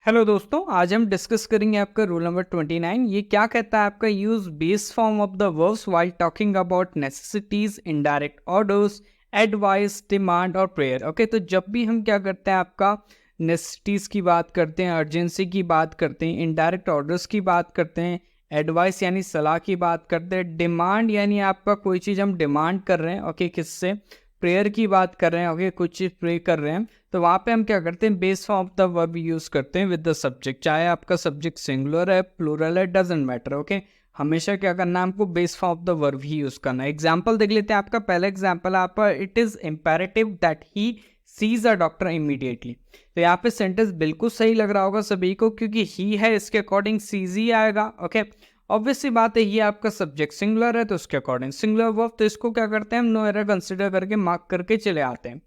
Hello दोस्तों, आज हम डिस्कस करेंगे आपका रूल नंबर 29। ये क्या कहता है आपका use base form of the verbs while talking about necessities, indirect orders, advice, demand और प्रेयर। ओके, तो जब भी हम क्या करते हैं आपका नेसेसिटीज की बात करते हैं, अर्जेंसी की बात करते हैं, इनडायरेक्ट ऑर्डर्स की बात करते हैं, एडवाइस यानी सलाह की बात करते हैं, डिमांड यानी आपका कोई चीज़ हम डिमांड कर रहे हैं, ओके किससे, प्रेयर की बात कर रहे हैं, ओके कुछ चीज़ प्रे कर रहे हैं, तो वहाँ पे हम क्या करते हैं base form of the verb use करते हैं विद द सब्जेक्ट। चाहे आपका सब्जेक्ट सिंगुलर है, प्लूरल है, डजंट मैटर। ओके, हमेशा क्या करना है हमको base form of the verb he use करना है। एग्जांपल देख लेते हैं। आपका पहला एग्जांपल है आपका it is imperative that he sees a doctor immediately. तो यहाँ पे सेंटेंस बिल्कुल सही लग रहा होगा सभी को, क्योंकि ही है, इसके अकॉर्डिंग सीज ही आएगा। ओके, ऑब्वियस सी बात है, ये आपका सब्जेक्ट सिंगुलर है तो उसके अकॉर्डिंग सिंगुलर वर्ब, तो इसको क्या करते हैं हम नो एरर कंसिडर करके मार्क करके चले आते हैं।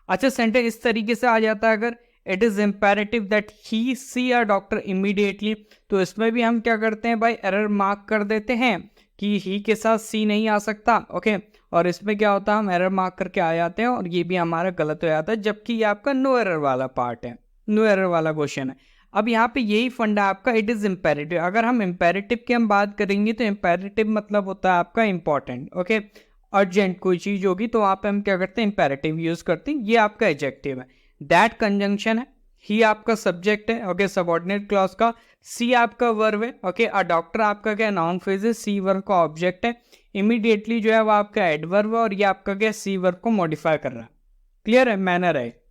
अच्छा, सेंटेंस इस तरीके से आ जाता है अगर it is imperative that he see a doctor immediately, तो इसमें भी हम क्या करते हैं भाई एरर मार्क कर देते हैं कि ही के साथ सी नहीं आ सकता। ओके, और इसमें क्या होता है हम एरर मार्क करके आ जाते हैं और ये भी हमारा गलत हो जाता है, जबकि ये आपका नो एरर वाला पार्ट है, नो एरर वाला क्वेश्चन है। अब यहाँ पे यही फंडा आपका इट इज इम्पेरेटिव। अगर हम इम्पेरेटिव की हम बात करेंगे तो इम्पेरेटिव मतलब होता है आपका इंपॉर्टेंट। ओके, अर्जेंट कोई चीज होगी तो वहां पे हम क्या करते हैं इंपेरेटिव यूज करते हैं। ये आपका एडजेक्टिव है। दैट कंजंक्शन है, ही आपका सब्जेक्ट है, ओके सबऑर्डिनेट क्लॉज का, सी आपका वर्ब है, ओके अ डॉक्टर आपका क्या नाउन फ्रेज है, सी वर्ब का ऑब्जेक्ट है, इमीडिएटली जो है वो आपका एडवर्ब है और ये आपका क्या सी वर्ब को मॉडिफाई कर रहा है। क्लियर है, मैनर है।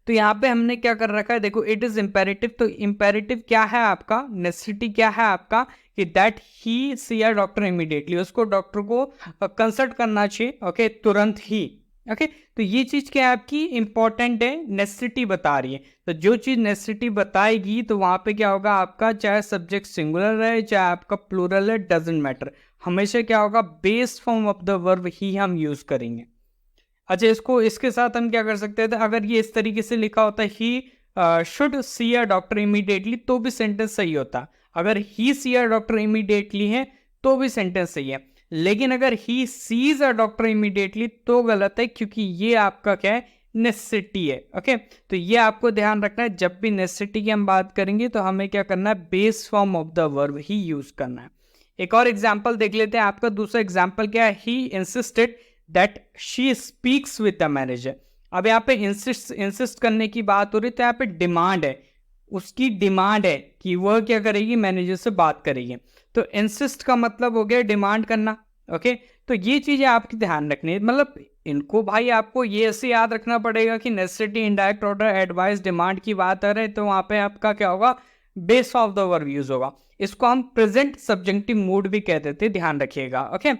तो यहाँ पे हमने क्या कर रखा है, देखो इट इज इम्पेरेटिव, तो इम्पेरेटिव क्या है आपका, नेसेसिटी क्या है आपका कि that he see a doctor immediately, उसको डॉक्टर को कंसल्ट करना चाहिए, ओके तुरंत ही। ओके, तो ये चीज क्या है आपकी इंपॉर्टेंट है, नेसेसिटी बता रही है। तो जो चीज नेसेसिटी बताएगी तो वहां पे क्या होगा आपका, चाहे सब्जेक्ट सिंगुलर है चाहे आपका प्लूरल है, डजेंट मैटर, हमेशा क्या होगा base form of the verb ही हम यूज करेंगे। अच्छा, इसको इसके साथ हम क्या कर सकते थे, अगर ये इस तरीके से लिखा होता he should see a doctor immediately तो भी सेंटेंस सही होता। अगर ही सी अ डॉक्टर इमीडिएटली है तो भी सेंटेंस सही है, लेकिन अगर he sees a doctor immediately तो गलत है, क्योंकि ये आपका क्या है, नेसेसिटी है। ओके, तो ये आपको ध्यान रखना है, जब भी नेसेसिटी की हम बात करेंगे तो हमें क्या करना है, base form of the verb he use करना है। एक और एग्जाम्पल देख लेते हैं। आपका दूसरा एग्जाम्पल क्या है, he insisted that she speaks with the manager. अब यहाँ पे इंसिस्ट करने की बात हो रही, तो यहाँ पे डिमांड है, उसकी डिमांड है कि वह क्या करेगी, मैनेजर से बात करेगी। तो इंसिस्ट का मतलब हो गया डिमांड करना। ओके, तो ये चीजें आपकी ध्यान रखनी है, मतलब इनको भाई आपको ये ऐसे याद रखना पड़ेगा कि necessity, indirect order, advice, demand की बात आ रहे तो वहां पे आपका क्या होगा, base of the verb use होगा। इसको हम प्रेजेंट सब्जेक्टिव मूड भी कह देते हैं, ध्यान रखिएगा। ओके,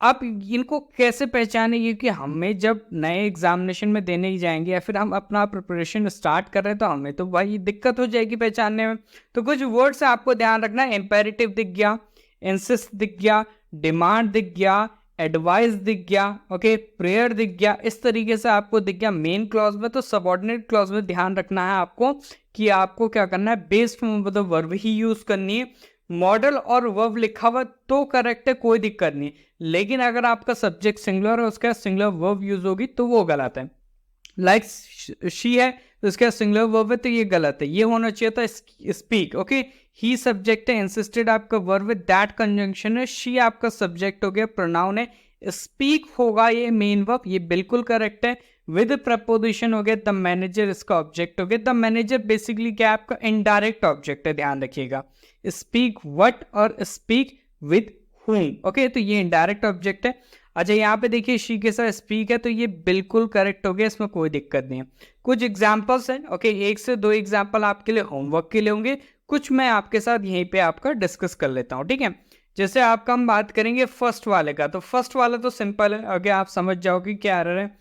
आप इनको कैसे पहचानेंगे कि हमें जब नए एग्जामिनेशन में देने ही जाएंगे या फिर हम अपना प्रिपरेशन स्टार्ट कर रहे हैं तो हमें तो भाई दिक्कत हो जाएगी पहचानने में। तो कुछ वर्ड्स आपको ध्यान रखना है, इम्पेरेटिव दिख गया, इंसिस्ट दिख गया, डिमांड दिख गया, एडवाइस दिख गया, ओके प्रेयर दिख गया, इस तरीके से आपको दिख गया मेन क्लॉज में। तो सबऑर्डिनेट क्लॉज में ध्यान रखना है आपको कि आपको क्या करना है, base form of the verb he use करनी है। मॉडल और वर्ब लिखा हुआ तो करेक्ट है, कोई दिक्कत नहीं, लेकिन अगर आपका सब्जेक्ट सिंगुलर है उसका सिंगुलर वर्ब यूज होगी तो वो गलत है। लाइक शी है तो इसका सिंगुलर वर्ब है तो ये गलत है, ये होना चाहिए था स्पीक। ओके, ही सब्जेक्ट है, इंसिस्टेड आपका वर्ब है, दैट कंजंक्शन है, शी आपका सब्जेक्ट हो गया, प्रोनाउन है, स्पीक होगा ये मेन वर्ब, ये बिल्कुल करेक्ट है। विद प्रपोजिशन हो गया, द मैनेजर इसका ऑब्जेक्ट हो गया। द मैनेजर बेसिकली क्या आपका इनडायरेक्ट ऑब्जेक्ट है, ध्यान रखिएगा। स्पीक व्हाट और स्पीक विद whom, ओके तो ये इनडायरेक्ट ऑब्जेक्ट है। अच्छा, यहाँ पे देखिए शी के साथ स्पीक है तो ये बिल्कुल करेक्ट हो गया, इसमें कोई दिक्कत नहीं है। कुछ एग्जांपल्स हैं, ओके एक से दो एग्जांपल आपके लिए होमवर्क के लिए होंगे, कुछ मैं आपके साथ यहीं पे आपका डिस्कस कर लेता हूँ, ठीक है। जैसे आपका हम बात करेंगे फर्स्ट वाले का, तो फर्स्ट वाला तो सिंपल है, अगर आप समझ जाओगे क्या एरर है।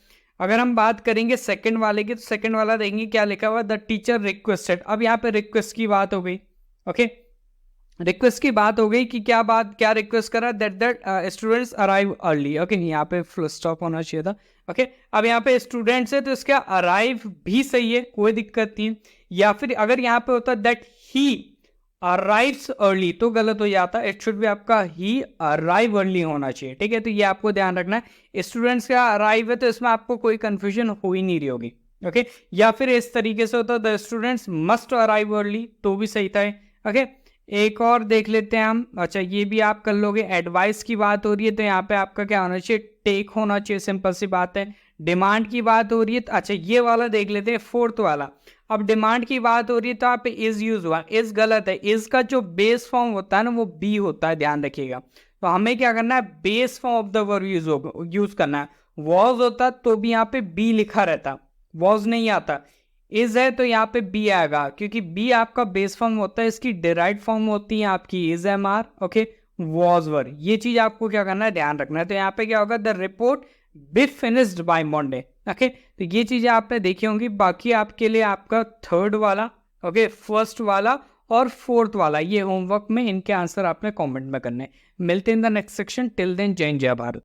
अगर हम बात करेंगे सेकंड वाले की, तो सेकंड वाला देखेंगे क्या लिखा हुआ, द टीचर रिक्वेस्टेड। अब यहाँ पे रिक्वेस्ट की बात हो गई, ओके रिक्वेस्ट की बात हो गई कि क्या बात, क्या रिक्वेस्ट करा, that students arrive early. Okay, यहाँ पे फुल स्टॉप होना चाहिए था। ओके, अब यहाँ पे स्टूडेंट्स है तो इसका अराइव भी सही है, कोई दिक्कत नहीं। या फिर अगर यहाँ पे होता दैट ही अराइव्स अर्ली तो गलत हो जाता, इट शुड भी आपका ही अराइव अर्ली होना चाहिए, ठीक है। तो ये आपको ध्यान रखना है, स्टूडेंट्स का अराइव है तो इसमें आपको कोई कंफ्यूजन हो ही नहीं रही होगी। ओके या फिर इस तरीके से होता the students must arrive early, तो भी सही था। ओके एक और देख लेते हैं हम। अच्छा ये भी आप कर लोगे। एडवाइस की बात हो रही है तो यहाँ पे आपका क्या होना चाहिए, टेक होना चाहिए, सिंपल सी बात है। डिमांड की बात हो रही है तो अच्छा ये वाला देख लेते हैं, फोर्थ वाला। अब डिमांड की बात हो रही है तो आप इज यूज हुआ, इज गलत है। इज का जो बेस फॉर्म होता है ना वो बी होता है, ध्यान रखिएगा। तो हमें क्या करना है, base form of the verb use करना है। वॉज होता तो भी यहाँ पे बी लिखा रहता, वॉज नहीं आता। इज है तो यहाँ पे बी आएगा, क्योंकि बी आपका बेस फॉर्म होता है, इसकी डिराइव फॉर्म होती है आपकी is M R, okay was were. ये चीज आपको क्या करना है, ध्यान रखना है। तो यहाँ पे क्या होगा, the report be finished by Monday. Okay तो ये चीजें आपने देखी होंगी। बाकी आपके लिए आपका थर्ड वाला, ओके फर्स्ट वाला और फोर्थ वाला, ये होमवर्क में इनके आंसर आपने कमेंट में करने। मिलते हैं in the next section. Till then जय हिंद जय भारत।